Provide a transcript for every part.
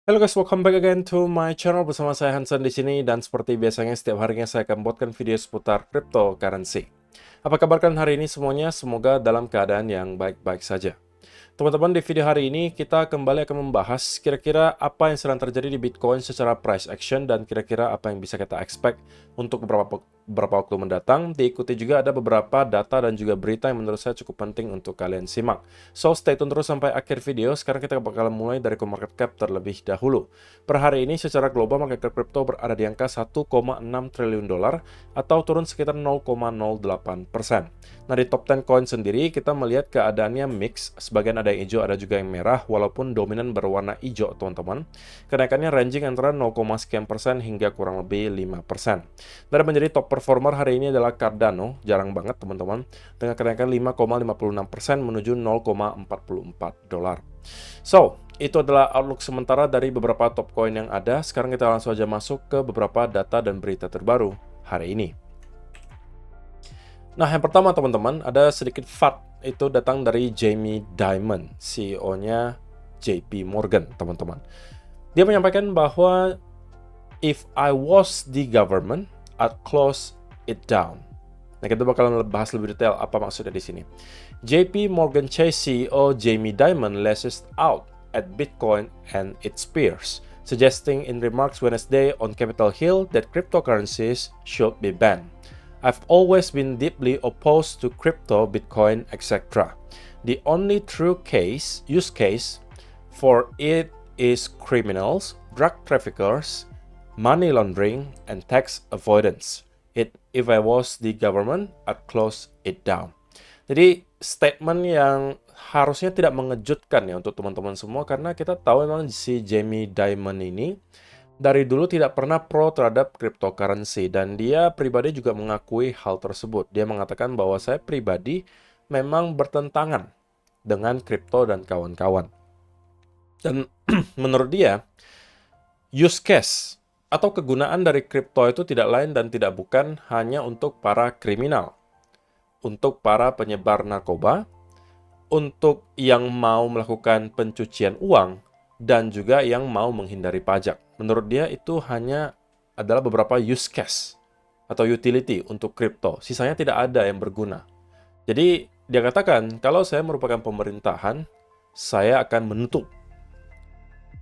Halo guys, welcome back again to my channel bersama saya Hansen di sini dan seperti biasanya setiap harinya saya akan buatkan video seputar cryptocurrency. Apa kabar kalian hari ini semuanya? Semoga dalam keadaan yang baik-baik saja. Teman-teman, di video hari ini kita kembali akan membahas kira-kira apa yang sedang terjadi di Bitcoin secara price action dan kira-kira apa yang bisa kita expect untuk beberapa waktu mendatang. Diikuti juga ada beberapa data dan juga berita yang menurut saya cukup penting untuk kalian simak. So, stay tune terus sampai akhir video. Sekarang kita bakal mulai dari market cap terlebih dahulu. Per hari ini secara global market cap crypto berada di angka 1,6 triliun dolar atau turun sekitar 0,08%. Nah, di top 10 coin sendiri kita melihat keadaannya mix, sebagian ada yang hijau, ada juga yang merah, walaupun dominan berwarna hijau, teman-teman. Kenaikannya ranging antara 0, sekian persen hingga kurang lebih 5%. Dan menjadi top performer hari ini adalah Cardano, jarang banget, teman-teman, dengan kenaikan 5,56% menuju 0,44 dolar. So, itu adalah outlook sementara dari beberapa top coin yang ada. Sekarang kita langsung aja masuk ke beberapa data dan berita terbaru hari ini. Nah, yang pertama teman-teman, ada sedikit fact, itu datang dari Jamie Dimon, CEO-nya JP Morgan, teman-teman. Dia menyampaikan bahwa, if I was the government, I'd close it down. Nah, kita bakalan bahas lebih detail apa maksudnya di sini. JP Morgan Chase CEO Jamie Dimon lashes out at Bitcoin and its peers, suggesting in remarks Wednesday on Capitol Hill that cryptocurrencies should be banned. I've always been deeply opposed to crypto, Bitcoin, etc. The only true use case for it is criminals, drug traffickers, money laundering, and tax avoidance. If I was the government, I'd close it down. Jadi statement yang harusnya tidak mengejutkan ya untuk teman-teman semua, karena kita tahu memang si Jamie Dimon ini dari dulu tidak pernah pro terhadap cryptocurrency, dan dia pribadi juga mengakui hal tersebut. Dia mengatakan bahwa saya pribadi memang bertentangan dengan kripto dan kawan-kawan. Dan menurut dia, use case atau kegunaan dari kripto itu tidak lain dan tidak bukan hanya untuk para kriminal, untuk para penyebar narkoba, untuk yang mau melakukan pencucian uang, dan juga yang mau menghindari pajak. Menurut dia itu hanya adalah beberapa use case atau utility untuk kripto. Sisanya tidak ada yang berguna. Jadi dia katakan, kalau saya merupakan pemerintahan, saya akan menutup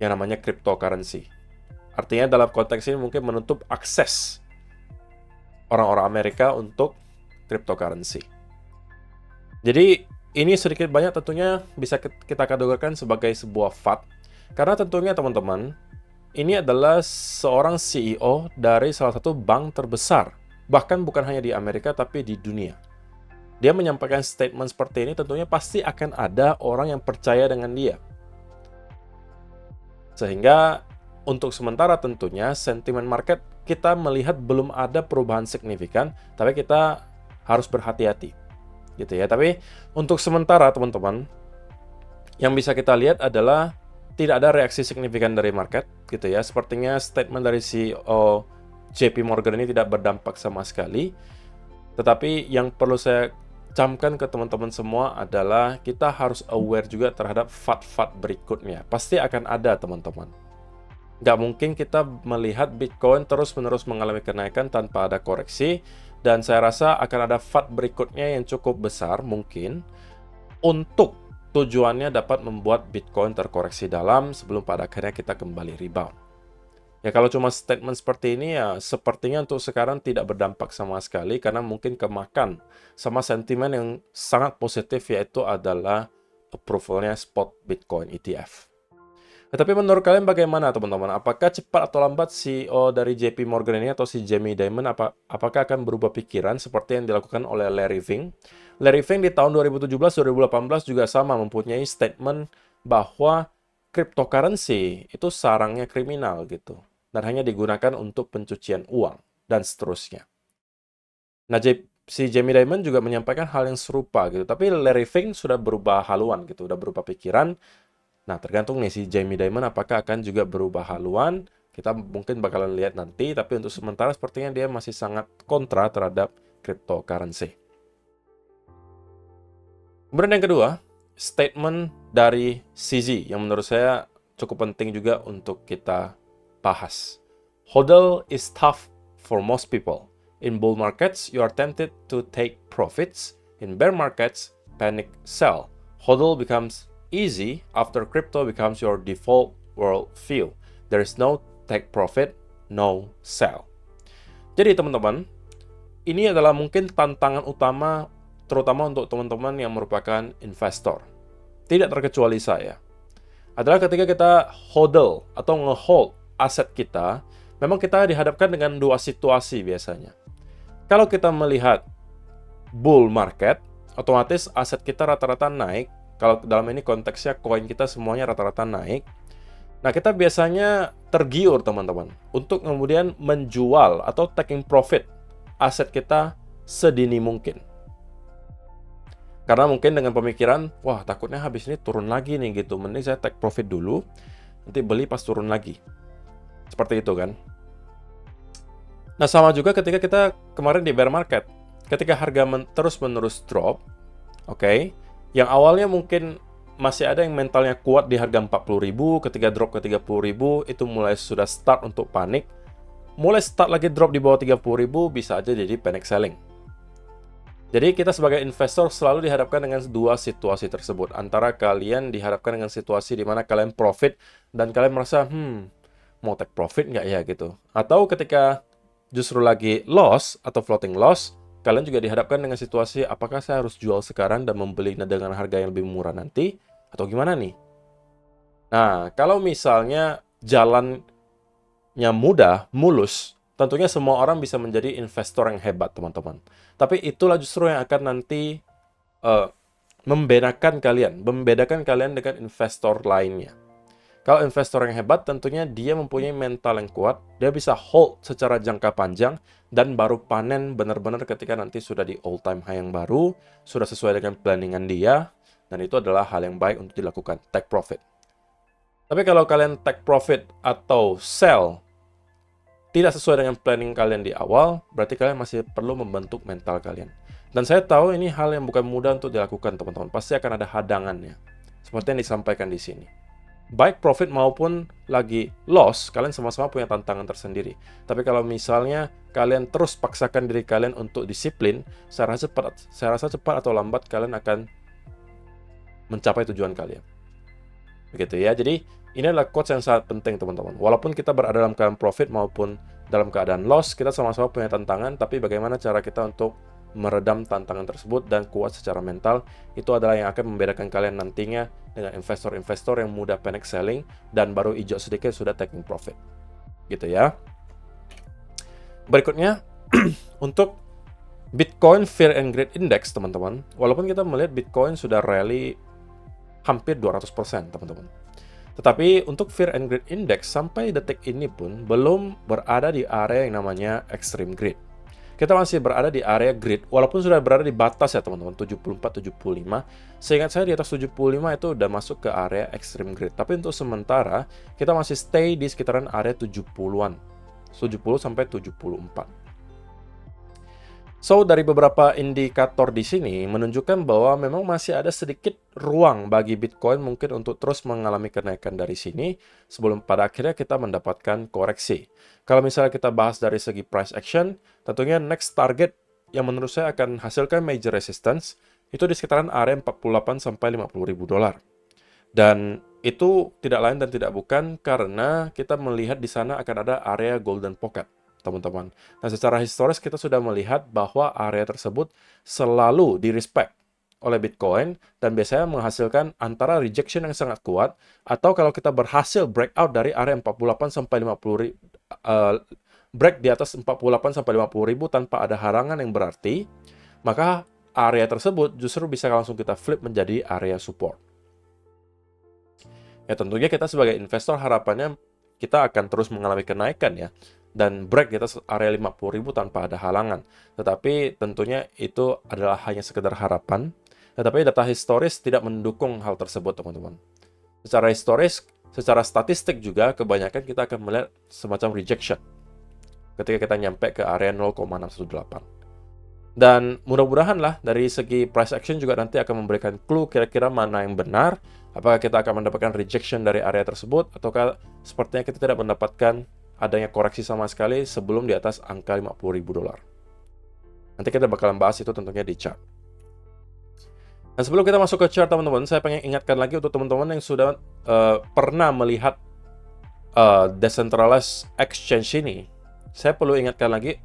yang namanya cryptocurrency. Artinya dalam konteks ini mungkin menutup akses orang-orang Amerika untuk cryptocurrency. Jadi ini sedikit banyak tentunya bisa kita kategorikan sebagai sebuah fact. Karena tentunya teman-teman, ini adalah seorang CEO dari salah satu bank terbesar. Bahkan bukan hanya di Amerika, tapi di dunia. Dia menyampaikan statement seperti ini, tentunya pasti akan ada orang yang percaya dengan dia. Sehingga untuk sementara tentunya sentimen market kita melihat belum ada perubahan signifikan, tapi kita harus berhati-hati. Gitu ya. Tapi untuk sementara teman-teman, yang bisa kita lihat adalah tidak ada reaksi signifikan dari market, gitu ya. Sepertinya statement dari CEO JP Morgan ini tidak berdampak sama sekali. Tetapi yang perlu saya camkan ke teman-teman semua adalah kita harus aware juga terhadap fact-fact berikutnya. Pasti akan ada, teman-teman. Nggak mungkin kita melihat Bitcoin terus-menerus mengalami kenaikan tanpa ada koreksi, dan saya rasa akan ada fact berikutnya yang cukup besar mungkin untuk tujuannya dapat membuat Bitcoin terkoreksi dalam sebelum pada akhirnya kita kembali rebound. Ya kalau cuma statement seperti ini ya sepertinya untuk sekarang tidak berdampak sama sekali, karena mungkin kemakan sama sentimen yang sangat positif, yaitu adalah approval-nya spot Bitcoin ETF. Tapi menurut kalian bagaimana teman-teman? Apakah cepat atau lambat CEO dari JP Morgan ini atau si Jamie Dimon apakah akan berubah pikiran seperti yang dilakukan oleh Larry Fink? Larry Fink di tahun 2017-2018 juga sama mempunyai statement bahwa cryptocurrency itu sarangnya kriminal gitu, dan hanya digunakan untuk pencucian uang dan seterusnya. Nah, si Jamie Dimon juga menyampaikan hal yang serupa gitu, tapi Larry Fink sudah berubah haluan gitu, udah berubah pikiran. Nah, tergantung nih si Jamie Dimon apakah akan juga berubah haluan. Kita mungkin bakalan lihat nanti, tapi untuk sementara sepertinya dia masih sangat kontra terhadap cryptocurrency. Kemudian yang kedua, statement dari CZ yang menurut saya cukup penting juga untuk kita bahas. HODL is tough for most people. In bull markets, you are tempted to take profits. In bear markets, panic sell. HODL becomes easy after crypto becomes your default worldview. There is no take profit, no sell. Jadi teman-teman, ini adalah mungkin tantangan utama terutama untuk teman-teman yang merupakan investor. Tidak terkecuali saya. Adalah ketika kita hodl atau ngehold aset kita, memang kita dihadapkan dengan dua situasi biasanya. Kalau kita melihat bull market, otomatis aset kita rata-rata naik. Kalau dalam ini konteksnya koin kita semuanya rata-rata naik. Nah, kita biasanya tergiur teman-teman untuk kemudian menjual atau taking profit aset kita sedini mungkin. Karena mungkin dengan pemikiran, wah takutnya habis ini turun lagi nih gitu. Mending saya take profit dulu, nanti beli pas turun lagi. Seperti itu kan. Nah, sama juga ketika kita kemarin di bear market. Ketika harga terus-menerus drop, oke, yang awalnya mungkin masih ada yang mentalnya kuat di harga 40.000, ketika drop ke 30.000, itu mulai sudah start untuk panik. Mulai start lagi drop di bawah 30.000, bisa aja jadi panic selling. Jadi kita sebagai investor selalu dihadapkan dengan dua situasi tersebut. Antara kalian dihadapkan dengan situasi di mana kalian profit dan kalian merasa, mau take profit nggak ya gitu. Atau ketika justru lagi loss atau floating loss, kalian juga dihadapkan dengan situasi apakah saya harus jual sekarang dan membeli dengan harga yang lebih murah nanti, atau gimana nih? Nah, kalau misalnya jalannya mudah, mulus, tentunya semua orang bisa menjadi investor yang hebat, teman-teman. Tapi itulah justru yang akan nanti membedakan kalian dengan investor lainnya. Kalau investor yang hebat, tentunya dia mempunyai mental yang kuat, dia bisa hold secara jangka panjang, dan baru panen benar-benar ketika nanti sudah di all-time high yang baru, sudah sesuai dengan planningan dia, dan itu adalah hal yang baik untuk dilakukan, take profit. Tapi kalau kalian take profit atau sell, tidak sesuai dengan planning kalian di awal, berarti kalian masih perlu membentuk mental kalian. Dan saya tahu ini hal yang bukan mudah untuk dilakukan, teman-teman. Pasti akan ada hadangannya. Seperti yang disampaikan di sini. Baik profit maupun lagi loss, kalian sama-sama punya tantangan tersendiri. Tapi kalau misalnya kalian terus paksakan diri kalian untuk disiplin, saya rasa cepat atau lambat kalian akan mencapai tujuan kalian. Begitu ya. Jadi ini adalah quotes yang sangat penting, teman-teman. Walaupun kita berada dalam keadaan profit maupun dalam keadaan loss, kita sama-sama punya tantangan, tapi bagaimana cara kita untuk meredam tantangan tersebut dan kuat secara mental, itu adalah yang akan membedakan kalian nantinya dengan investor-investor yang mudah panic selling dan baru hijau sedikit sudah taking profit. Gitu ya. Berikutnya, untuk Bitcoin Fear and Greed Index, teman-teman. Walaupun kita melihat Bitcoin sudah rally hampir 200%, teman-teman. Tetapi untuk Fear and Greed Index sampai detik ini pun belum berada di area yang namanya Extreme Greed. Kita masih berada di area greed, walaupun sudah berada di batas ya teman-teman, 74-75. Seingat saya di atas 75 itu udah masuk ke area Extreme Greed. Tapi untuk sementara, kita masih stay di sekitaran area 70-an. 70 sampai 74. So, dari beberapa indikator di sini menunjukkan bahwa memang masih ada sedikit ruang bagi Bitcoin mungkin untuk terus mengalami kenaikan dari sini sebelum pada akhirnya kita mendapatkan koreksi. Kalau misalnya kita bahas dari segi price action, tentunya next target yang menurut saya akan hasilkan major resistance itu di sekitaran area 48 sampai 50 ribu dolar. Dan itu tidak lain dan tidak bukan karena kita melihat di sana akan ada area golden pocket, teman-teman. Nah, secara historis kita sudah melihat bahwa area tersebut selalu di-respect oleh Bitcoin dan biasanya menghasilkan antara rejection yang sangat kuat atau kalau kita berhasil breakout dari area 48 sampai 50 break di atas 48 sampai 50 ribu tanpa ada halangan yang berarti, maka area tersebut justru bisa langsung kita flip menjadi area support. Ya tentunya kita sebagai investor harapannya kita akan terus mengalami kenaikan ya. Dan break di atas area 50.000 tanpa ada halangan. Tetapi tentunya itu adalah hanya sekedar harapan. Tetapi data historis tidak mendukung hal tersebut, teman-teman. Secara historis, secara statistik juga, kebanyakan kita akan melihat semacam rejection ketika kita nyampe ke area 0,618. Dan mudah-mudahan lah dari segi price action juga nanti akan memberikan clue kira-kira mana yang benar, Apakah kita akan mendapatkan rejection dari area tersebut, ataukah sepertinya kita tidak mendapatkan adanya koreksi sama sekali sebelum di atas angka 50.000 dolar. Nanti kita bakalan bahas itu tentunya di chart. Dan sebelum kita masuk ke chart, teman-teman, saya pengen ingatkan lagi untuk teman-teman yang sudah pernah melihat decentralized exchange ini. Saya perlu ingatkan lagi,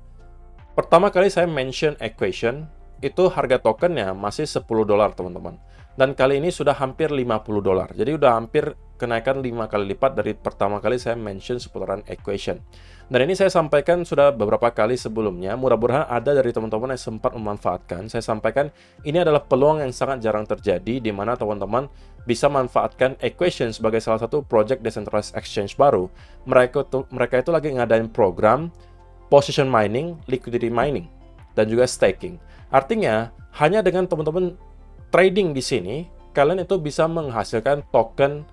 pertama kali saya mention equation, itu harga tokennya masih 10 dolar, teman-teman. Dan kali ini sudah hampir 50 dolar. Jadi udah hampir kenaikan 5 kali lipat dari pertama kali saya mention seputaran equation. Dan ini saya sampaikan sudah beberapa kali sebelumnya. Mudah-mudahan ada dari teman-teman yang sempat memanfaatkan. Saya sampaikan ini adalah peluang yang sangat jarang terjadi di mana teman-teman bisa manfaatkan equation sebagai salah satu project decentralized exchange baru. Mereka itu lagi ngadain program position mining, liquidity mining, dan juga staking. Artinya, hanya dengan teman-teman trading di sini, kalian itu bisa menghasilkan token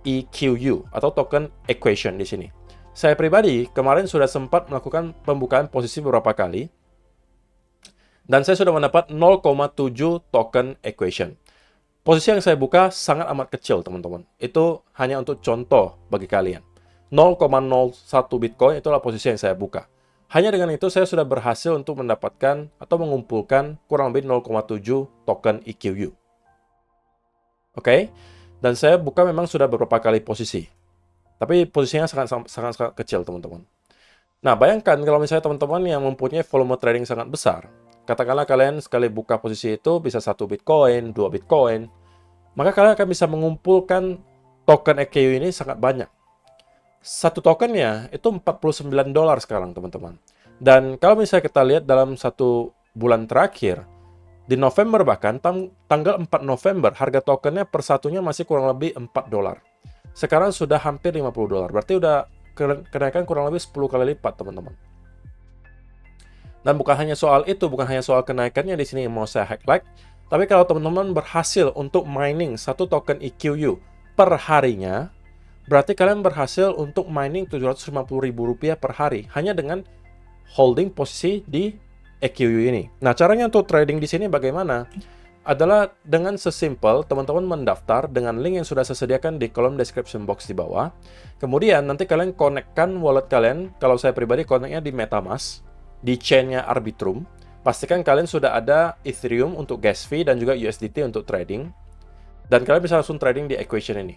EQU atau token equation di sini. Saya pribadi kemarin sudah sempat melakukan pembukaan posisi beberapa kali, dan saya sudah mendapat 0,7 token equation. Posisi yang saya buka sangat amat kecil, teman-teman. Itu hanya untuk contoh bagi kalian. 0,01 Bitcoin itulah posisi yang saya buka. Hanya dengan itu saya sudah berhasil untuk mendapatkan atau mengumpulkan kurang lebih 0,7 token EQU. Oke? Dan saya buka memang sudah beberapa kali posisi. Tapi posisinya sangat kecil, teman-teman. Nah, bayangkan kalau misalnya teman-teman yang mempunyai volume trading sangat besar, katakanlah kalian sekali buka posisi itu bisa 1 Bitcoin, 2 Bitcoin, maka kalian akan bisa mengumpulkan token EQU ini sangat banyak. Satu tokennya itu 49 dolar sekarang, teman-teman. Dan kalau misalnya kita lihat dalam satu bulan terakhir, di November bahkan, tanggal 4 November, harga tokennya per satunya masih kurang lebih 4 dolar. Sekarang sudah hampir 50 dolar. Berarti udah kenaikan kurang lebih 10 kali lipat, teman-teman. Dan bukan hanya soal itu, bukan hanya soal kenaikannya di sini yang mau saya highlight, tapi kalau teman-teman berhasil untuk mining satu token EQU per harinya, berarti kalian berhasil untuk mining Rp750.000 per hari hanya dengan holding posisi di EQU ini. Nah, caranya untuk trading di sini bagaimana? Adalah dengan sesimpel teman-teman mendaftar dengan link yang sudah saya sediakan di kolom description box di bawah. Kemudian nanti kalian connect-kan wallet kalian. Kalau saya pribadi connect-nya di MetaMask, di chain-nya Arbitrum. Pastikan kalian sudah ada Ethereum untuk gas fee dan juga USDT untuk trading. Dan kalian bisa langsung trading di equation ini.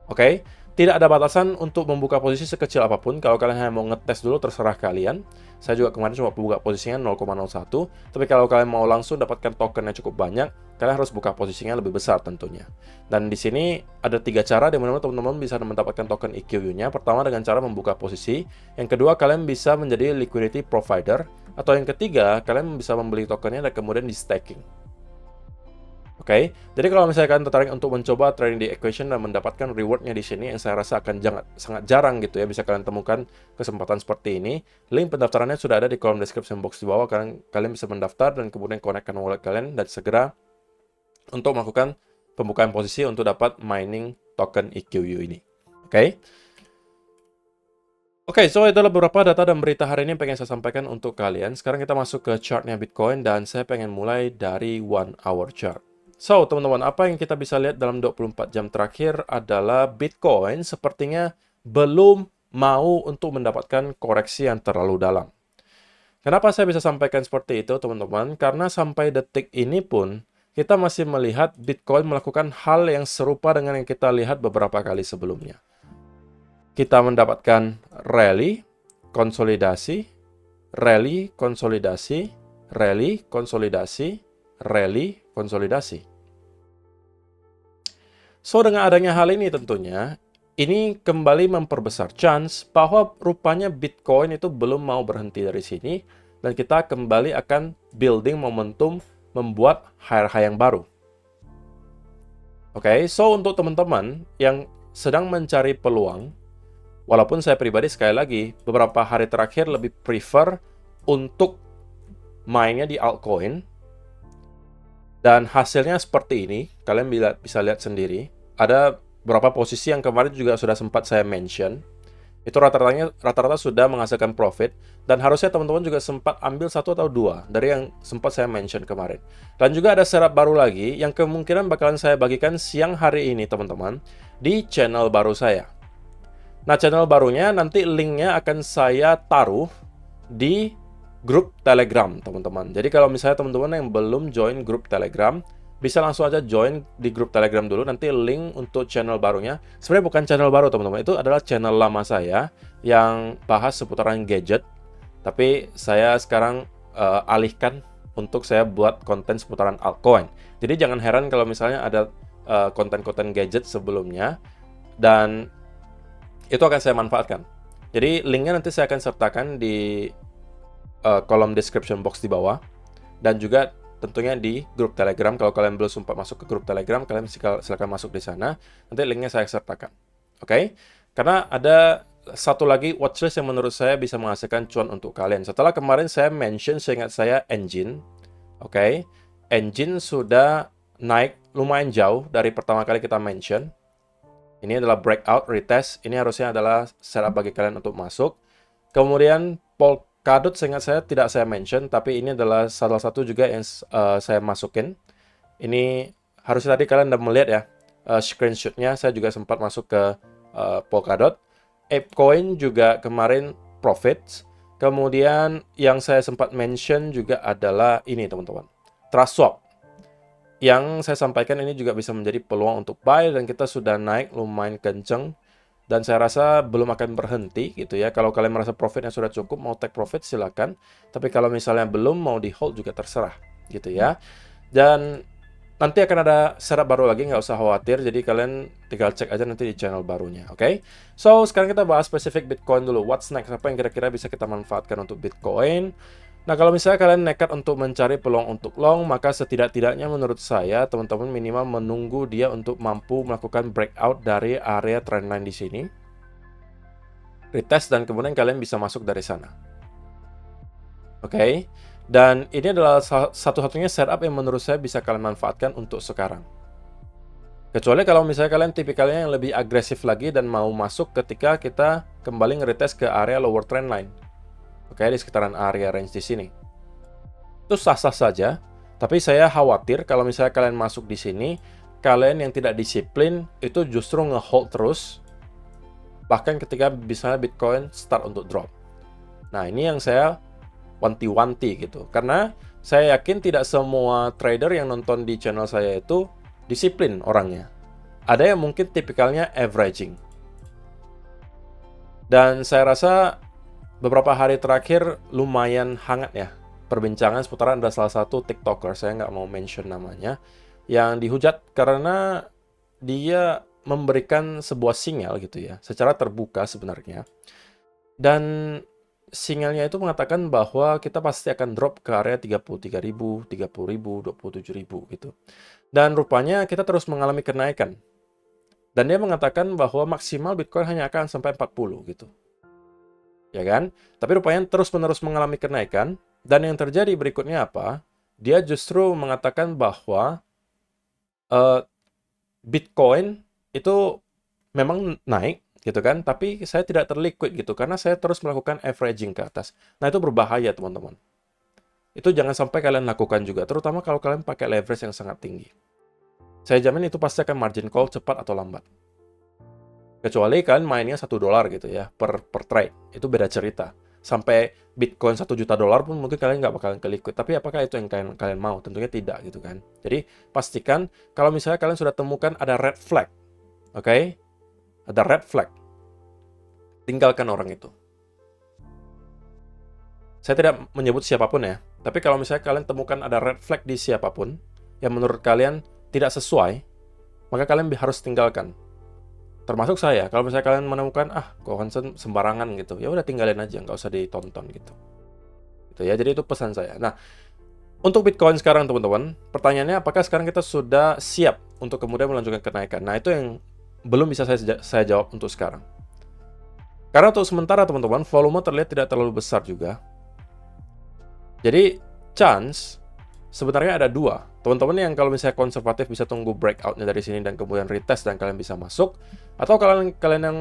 Oke? Tidak ada batasan untuk membuka posisi sekecil apapun. Kalau kalian hanya mau ngetes dulu, terserah kalian. Saya juga kemarin cuma buka posisinya 0,01. Tapi kalau kalian mau langsung dapatkan token yang cukup banyak, kalian harus buka posisinya lebih besar tentunya. Dan di sini ada 3 cara di mana teman-teman bisa mendapatkan token EQU-nya. Pertama dengan cara membuka posisi. Yang kedua, kalian bisa menjadi liquidity provider. Atau yang ketiga, kalian bisa membeli tokennya dan kemudian di staking. Oke, jadi kalau misalnya kalian tertarik untuk mencoba trading di equation dan mendapatkan rewardnya di sini, yang saya rasa akan sangat jarang gitu ya, bisa kalian temukan kesempatan seperti ini. Link pendaftarannya sudah ada di kolom description box di bawah. Kalian bisa mendaftar dan kemudian connect-kan wallet kalian dan segera untuk melakukan pembukaan posisi untuk dapat mining token EQU ini. Oke, so itu adalah beberapa data dan berita hari ini yang pengen saya sampaikan untuk kalian. Sekarang kita masuk ke chartnya Bitcoin dan saya pengen mulai dari 1 hour chart. So, teman-teman, apa yang kita bisa lihat dalam 24 jam terakhir adalah Bitcoin sepertinya belum mau untuk mendapatkan koreksi yang terlalu dalam. Kenapa saya bisa sampaikan seperti itu, teman-teman? Karena sampai detik ini pun, kita masih melihat Bitcoin melakukan hal yang serupa dengan yang kita lihat beberapa kali sebelumnya. Kita mendapatkan rally, konsolidasi, rally, konsolidasi, rally, konsolidasi, rally, konsolidasi. So, dengan adanya hal ini tentunya, ini kembali memperbesar chance bahwa rupanya Bitcoin itu belum mau berhenti dari sini, dan kita kembali akan building momentum membuat high yang baru. Oke, so untuk teman-teman yang sedang mencari peluang, walaupun saya pribadi sekali lagi, beberapa hari terakhir lebih prefer untuk mainnya di altcoin, dan hasilnya seperti ini, kalian bisa lihat sendiri. Ada beberapa posisi yang kemarin juga sudah sempat saya mention. Itu rata-rata sudah menghasilkan profit, dan harusnya teman-teman juga sempat ambil satu atau dua dari yang sempat saya mention kemarin. Dan juga ada setup baru lagi yang kemungkinan bakalan saya bagikan siang hari ini teman-teman di channel baru saya. Nah, channel barunya nanti linknya akan saya taruh di grup Telegram teman-teman. Jadi kalau misalnya teman-teman yang belum join grup Telegram, bisa langsung aja join di grup Telegram dulu. Nanti link untuk channel barunya. Sebenarnya bukan channel baru teman-teman, itu adalah channel lama saya yang bahas seputaran gadget. Tapi saya sekarang alihkan untuk saya buat konten seputaran altcoin. Jadi jangan heran kalau misalnya ada konten-konten gadget sebelumnya, dan itu akan saya manfaatkan. Jadi linknya nanti saya akan sertakan di kolom description box di bawah, dan juga tentunya di grup Telegram. Kalau kalian belum sempat masuk ke grup Telegram, kalian silakan masuk di sana. Nanti linknya saya sertakan. Oke? Karena ada satu lagi watchlist yang menurut saya bisa menghasilkan cuan untuk kalian. Setelah kemarin saya mention, seingat saya Engine. Oke? Engine sudah naik lumayan jauh dari pertama kali kita mention. Ini adalah breakout, retest. Ini harusnya adalah setup bagi kalian untuk masuk. Kemudian Polkadot seingat saya tidak saya mention, tapi ini adalah salah satu juga yang saya masukin. Ini harusnya tadi kalian udah melihat ya screenshotnya. Saya juga sempat masuk ke Polkadot. ApeCoin juga kemarin profits. Kemudian yang saya sempat mention juga adalah ini teman-teman, TrustSwap. Yang saya sampaikan ini juga bisa menjadi peluang untuk buy, dan kita sudah naik lumayan kenceng, dan saya rasa belum akan berhenti gitu ya. Kalau kalian merasa profitnya sudah cukup, mau take profit silakan, tapi kalau misalnya belum, mau di hold juga terserah gitu ya. Dan nanti akan ada setup baru lagi, nggak usah khawatir, jadi kalian tinggal cek aja nanti di channel barunya, oke? So sekarang kita bahas spesifik Bitcoin dulu. What's next? Apa yang kira-kira bisa kita manfaatkan untuk Bitcoin? Nah, kalau misalnya kalian nekat untuk mencari peluang untuk long, maka setidak-tidaknya menurut saya, teman-teman minimal menunggu dia untuk mampu melakukan breakout dari area trendline di sini. Retest, dan kemudian kalian bisa masuk dari sana. Oke? Dan ini adalah satu-satunya setup yang menurut saya bisa kalian manfaatkan untuk sekarang. Kecuali kalau misalnya kalian tipikalnya yang lebih agresif lagi dan mau masuk ketika kita kembali nge-retest ke area lower trendline. Oke, di sekitaran area range di sini. Itu sah-sah saja, tapi saya khawatir kalau misalnya kalian masuk di sini, kalian yang tidak disiplin itu justru nge-hold terus, bahkan ketika misalnya Bitcoin start untuk drop. Nah, ini yang saya wanti-wanti gitu, karena saya yakin tidak semua trader yang nonton di channel saya itu disiplin orangnya. Ada yang mungkin tipikalnya averaging. Dan saya rasa beberapa hari terakhir lumayan hangat ya perbincangan seputaran ada salah satu TikToker, saya nggak mau mention namanya, yang dihujat karena dia memberikan sebuah sinyal gitu ya, secara terbuka sebenarnya. Dan sinyalnya itu mengatakan bahwa kita pasti akan drop ke area 33.000, 30.000, 27.000 gitu. Dan rupanya kita terus mengalami kenaikan. Dan dia mengatakan bahwa maksimal Bitcoin hanya akan sampai 40 gitu. Ya kan? Tapi rupanya terus-menerus mengalami kenaikan, dan yang terjadi berikutnya apa? Dia justru mengatakan bahwa Bitcoin itu memang naik gitu kan, tapi saya tidak terliquid gitu, karena saya terus melakukan averaging ke atas. Nah, itu berbahaya teman-teman. Itu jangan sampai kalian lakukan juga, terutama kalau kalian pakai leverage yang sangat tinggi. Saya jamin itu pasti akan margin call cepat atau lambat. Kecuali kalian mainnya $1 gitu ya, per trade. Itu beda cerita. Sampai Bitcoin $1 juta pun mungkin kalian nggak bakalan ke liquid. Tapi apakah itu yang kalian mau? Tentunya tidak gitu kan. Jadi pastikan kalau misalnya kalian sudah temukan ada red flag. Oke? Ada red flag. Tinggalkan orang itu. Saya tidak menyebut siapapun ya. Tapi kalau misalnya kalian temukan ada red flag di siapapun yang menurut kalian tidak sesuai, maka kalian harus tinggalkan. Termasuk saya, kalau misalnya kalian menemukan, kok Hansen sembarangan gitu, ya udah tinggalin aja, nggak usah ditonton gitu. Gitu ya, jadi itu pesan saya. Nah, untuk Bitcoin sekarang teman-teman, pertanyaannya apakah sekarang kita sudah siap untuk kemudian melanjutkan kenaikan? Nah, itu yang belum bisa saya jawab untuk sekarang. Karena untuk sementara teman-teman, volume terlihat tidak terlalu besar juga. Jadi, chance sebenarnya ada dua. Teman-teman yang kalau misalnya konservatif bisa tunggu breakout-nya dari sini dan kemudian retest dan kalian bisa masuk. Atau kalian yang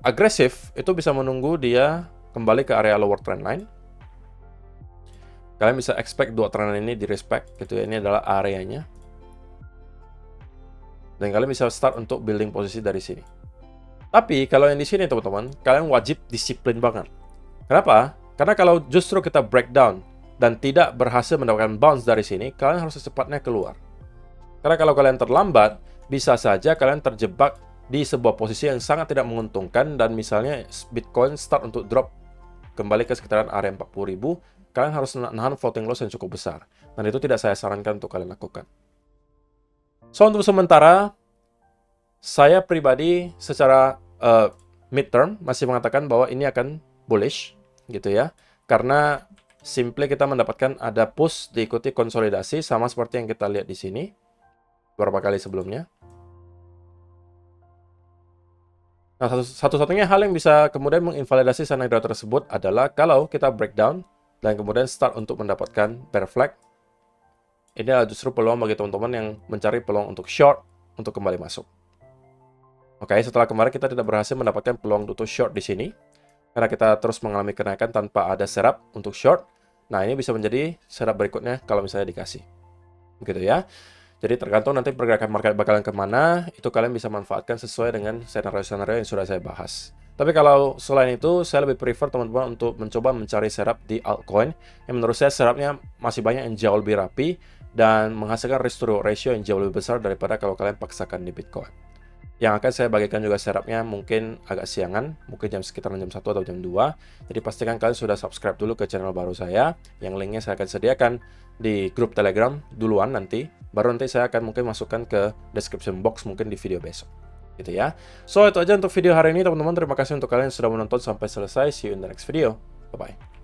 agresif itu bisa menunggu dia kembali ke area lower trend line. Kalian bisa expect dua trend line ini di respect gitu ya. Ini adalah areanya. Dan kalian bisa start untuk building posisi dari sini. Tapi kalau yang di sini teman-teman, kalian wajib disiplin banget. Kenapa? Karena kalau justru kita breakdown dan tidak berhasil mendapatkan bounce dari sini, kalian harus secepatnya keluar. Karena kalau kalian terlambat, bisa saja kalian terjebak di sebuah posisi yang sangat tidak menguntungkan dan misalnya Bitcoin start untuk drop kembali ke sekitaran area 40.000, kalian harus nahan floating loss yang cukup besar. Dan itu tidak saya sarankan untuk kalian lakukan. So, untuk sementara, saya pribadi secara midterm masih mengatakan bahwa ini akan bullish, gitu ya. Karena simply kita mendapatkan ada push diikuti konsolidasi sama seperti yang kita lihat di sini beberapa kali sebelumnya. Nah, satu-satunya hal yang bisa kemudian menginvalidasi sunny draw tersebut adalah kalau kita breakdown dan kemudian start untuk mendapatkan bear flag. Ini adalah justru peluang bagi teman-teman yang mencari peluang untuk short untuk kembali masuk. Oke, setelah kemarin kita tidak berhasil mendapatkan peluang untuk short di sini karena kita terus mengalami kenaikan tanpa ada setup untuk short. Nah, ini bisa menjadi setup berikutnya kalau misalnya dikasih. Gitu ya. Jadi tergantung nanti pergerakan market bakalan kemana, itu kalian bisa manfaatkan sesuai dengan scenario-scenario yang sudah saya bahas. Tapi kalau selain itu, saya lebih prefer teman-teman untuk mencoba mencari setup di altcoin, yang menurut saya setupnya masih banyak yang jauh lebih rapi, dan menghasilkan risk to reward ratio yang jauh lebih besar daripada kalau kalian paksakan di Bitcoin. Yang akan saya bagikan juga setupnya mungkin agak siangan, mungkin sekitar jam 1 atau jam 2. Jadi pastikan kalian sudah subscribe dulu ke channel baru saya, yang linknya saya akan sediakan di grup Telegram duluan nanti. Baru nanti saya akan mungkin masukkan ke description box mungkin di video besok. Gitu ya. So, itu aja untuk video hari ini teman-teman. Terima kasih untuk kalian yang sudah menonton sampai selesai. See you in the next video. Bye-bye.